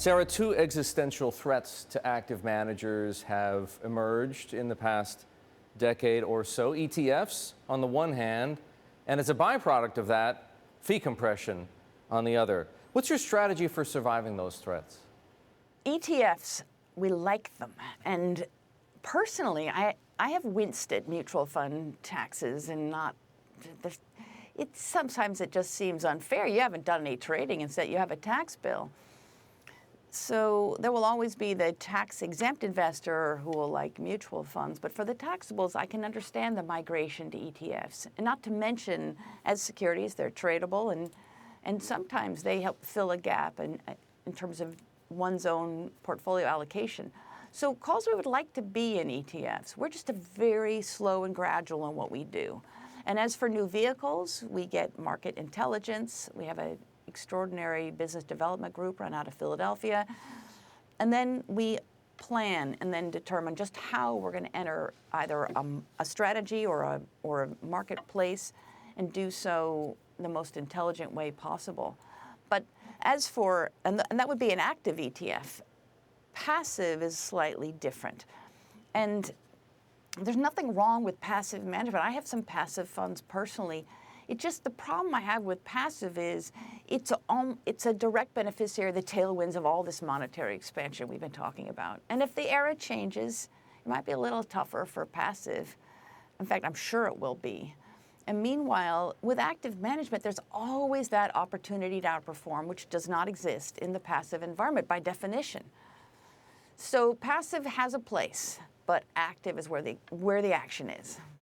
Sarah, two existential threats to active managers have emerged in the past decade or so. ETFs on the one hand, and as a byproduct of that, fee compression on the other. What's your strategy for surviving those threats? ETFs, we like them. And personally, I have winced at mutual fund taxes and not. Sometimes it just seems unfair. You haven't done any trading, instead you have a tax bill. So there will always be the tax-exempt investor who will like mutual funds. But for the taxables, I can understand the migration to ETFs. And not to mention, as securities, they're tradable, and sometimes they help fill a gap in terms of one's own portfolio allocation. So Causeway would like to be in ETFs. We're just a very slow and gradual in what we do. And as for new vehicles, we get market intelligence. We have an extraordinary business development group run out of Philadelphia. And then we plan and then determine just how we're going to enter either a strategy or a marketplace and do so the most intelligent way possible. But as for, and that would be an active ETF, passive is slightly different. And there's nothing wrong with passive management. I have some passive funds personally. It's just the problem I have with passive is it's a direct beneficiary of the tailwinds of all this monetary expansion we've been talking about. And if the era changes, it might be a little tougher for passive. In fact, I'm sure it will be. And meanwhile, with active management, there's always that opportunity to outperform, which does not exist in the passive environment by definition. So passive has a place, but active is where the action is.